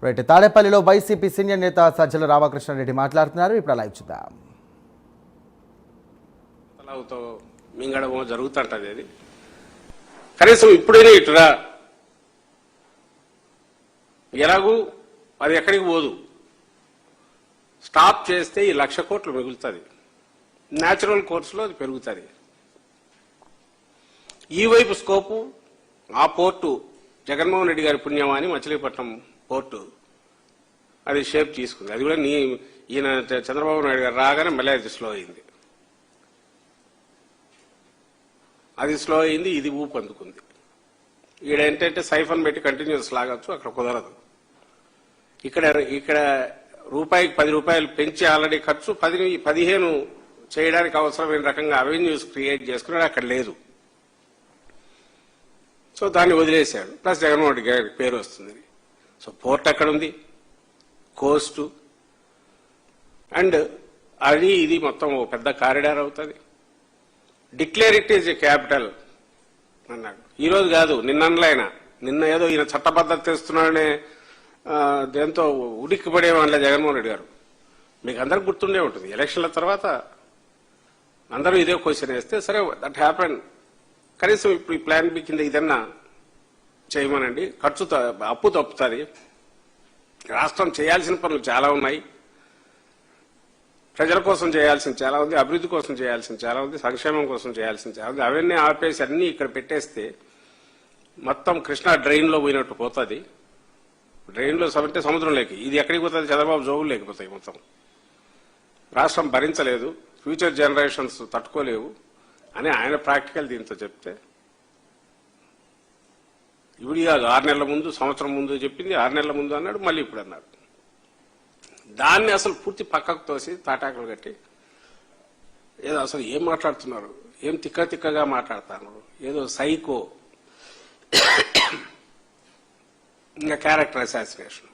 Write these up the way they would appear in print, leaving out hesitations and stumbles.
Right, తాడేపల్లిలో YCP senior నేత సజ్జల రామకృష్ణారెడ్డి మాట్లాడుతున్నారు. ఇప్పుడు లైవ్ చూద్దాం. మింగడమో జరుగుతుంటది. అది కనీసం ఇప్పుడైనా ఇటురా, ఎలాగూ అది ఎక్కడికి పోదు. స్టాప్ చేస్తే ఈ 1,00,000 కోట్లు మిగులుతుంది. న్యాచురల్ కోర్సులో అది పెరుగుతుంది. ఈ వైపు స్కోపు ఆ పోర్టు జగన్మోహన్ రెడ్డి గారి పుణ్యమా అని మచిలీపట్నం పోర్టు అది షేప్ తీసుకుంది. అది కూడా ఈయన చంద్రబాబు నాయుడు గారు రాగానే మళ్ళీ అది స్లో అయింది. అది స్లో అయింది, ఇది ఊపు అందుకుంది. ఈడేంటంటే సైఫన్ పెట్టి కంటిన్యూస్ లాగచ్చు, అక్కడ కుదరదు. ఇక్కడ రూపాయికి 10 రూపాయలు పెంచి ఆల్రెడీ ఖర్చు 15 చేయడానికి అవసరమైన రకంగా అవెన్యూస్ క్రియేట్ చేసుకున్నాడు, అక్కడ లేదు. సో దాన్ని వదిలేశాడు. ప్లస్ జగన్మోహన్ రెడ్డి గారి పేరు వస్తుంది. సో పోర్ట్ ఎక్కడ ఉంది, కోస్టు అండ్ అది ఇది మొత్తం పెద్ద కారిడార్ అవుతుంది. Declare it is a capital అన్నాడు. ఈరోజు కాదు, నిన్న ఏదో ఈయన చట్టబద్ధత తెస్తున్నాడనే దేంతో ఉడిక్కిపడేవాళ్ళ జగన్మోహన్ రెడ్డి గారు. మీకు అందరికి గుర్తుండే ఉంటుంది, ఎలక్షన్ల తర్వాత అందరూ ఇదే క్వశ్చన్ వేస్తే సరే దట్ హ్యాపెన్. కనీసం ఇప్పుడు ఈ ప్లాన్ బి కింద ఇదన్నా చేయమనండి. అప్పు తప్పుతుంది. రాష్ట్రం చేయాల్సిన పనులు చాలా ఉన్నాయి. ప్రజల కోసం చేయాల్సిన చాలా ఉంది, అభివృద్ధి కోసం చేయాల్సిన చాలా ఉంది, సంక్షేమం కోసం చేయాల్సిన చాలా ఉంది. అవన్నీ ఆపేసి అన్ని ఇక్కడ పెట్టేస్తే మొత్తం కృష్ణా డ్రైన్ లో పోయినట్టు పోతుంది. డ్రైన్ లో అంటే సముద్రంలోకి. ఇది ఎక్కడికి పోతుంది, చంద్రబాబు జోగులు లేకపోతాయి. మొత్తం రాష్ట్రం భరించలేదు, ఫ్యూచర్ జనరేషన్స్ తట్టుకోలేవు అని ఆయన ప్రాక్టికల్ దీంతో చెప్తే, ఇప్పుడు కాదు 6 నెలల ముందు, సంవత్సరం ముందు చెప్పింది, 6 నెలల ముందు అన్నాడు, మళ్ళీ ఇప్పుడు అన్నాడు. దాన్ని అసలు పూర్తి పక్కకు తోసి తాటాకులు కట్టి ఏదో అసలు ఏం మాట్లాడుతున్నారు, ఏం తిక్కగా మాట్లాడుతున్నారు, ఏదో సైకో, ఇంకా క్యారెక్టర్ అసాసినేషన్,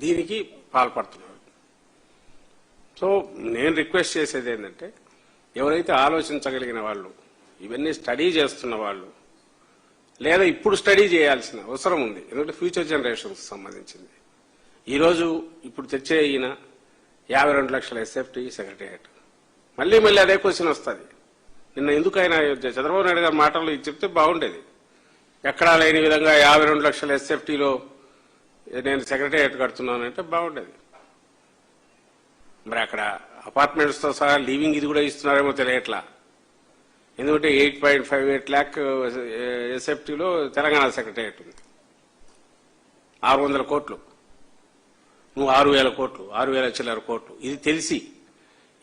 దీనికి పాల్పడుతున్నారు. సో నేను రిక్వెస్ట్ చేసేది ఏంటంటే, ఎవరైతే ఆలోచించగలిగిన వాళ్ళు, ఇవన్నీ స్టడీ చేస్తున్న వాళ్ళు, లేదా ఇప్పుడు స్టడీ చేయాల్సిన అవసరం ఉంది, ఎందుకంటే ఫ్యూచర్ జనరేషన్స్ సంబంధించింది. ఈరోజు ఇప్పుడు తెచ్చే ఈయన 52 లక్షల ఎస్ఎఫ్టీ సెక్రటేరియట్, మళ్ళీ అదే క్వశ్చన్ వస్తుంది. నిన్న ఎందుకు ఆయన చంద్రబాబు నాయుడు గారి మాటల్లో ఇది చెప్తే బాగుండేది. ఎక్కడా లేని విధంగా 52 లక్షల ఎస్ఎఫ్టీలో నేను సెక్రటేరియట్ కడుతున్నానంటే బాగుండేది. మరి అక్కడ అపార్ట్మెంట్స్ తో సహా లివింగ్ ఇది కూడా ఇస్తున్నారేమో తెలియట్లా. ఎందుకంటే 8.58 lakh ఎస్ఎఫ్టీలో తెలంగాణ సెక్రటేరియట్ ఉంది. 600 కోట్లు, నువ్వు 6,000 కోట్లు, 6,000 చిల్లర కోట్లు. ఇది తెలిసి,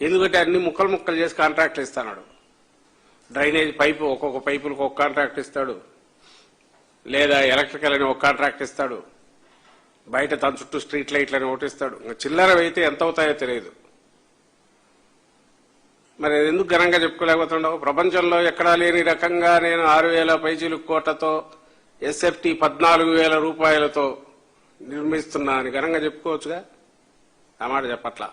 ఎందుకంటే అన్ని ముక్కలు చేసి కాంట్రాక్ట్లు ఇస్తాడు. డ్రైనేజ్ పైపు ఒక్కొక్క పైపులకు ఒక కాంట్రాక్ట్ ఇస్తాడు, లేదా ఎలక్ట్రికల్ అని ఒక కాంట్రాక్ట్ ఇస్తాడు, బయట తన చుట్టూ స్ట్రీట్ లైట్లని ఒకటి ఇస్తాడు. చిల్లర అయితే ఎంత అవుతాయో తెలియదు. మరి ఎందుకు ఘనంగా చెప్పుకోలేకపోతుండవు? ప్రపంచంలో ఎక్కడా లేని రకంగా నేను 6,000 పైచీలు కోట్లతో ఎస్ఎఫ్టీ 14,000 రూపాయలతో నిర్మిస్తున్నా అని ఘనంగా చెప్పుకోవచ్చుగా. ఆ మాట చెప్పట్లా.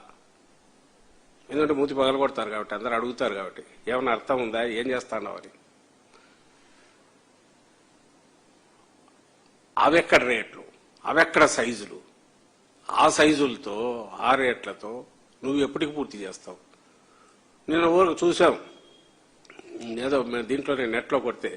ఎందుకంటే మూతి పగలు కొడతారు కాబట్టి, అందరూ అడుగుతారు కాబట్టి. ఏమన్నా అర్థం ఉందా, ఏం చేస్తాన్నావు అని. అవెక్కడ రేట్లు, అవెక్కడ సైజులు, ఆ సైజులతో ఆ రేట్లతో నువ్వు ఎప్పటికి పూర్తి చేస్తావు? నేను ఊరికి చూసాం, ఏదో దీంట్లో నేను నెట్లో కొడితే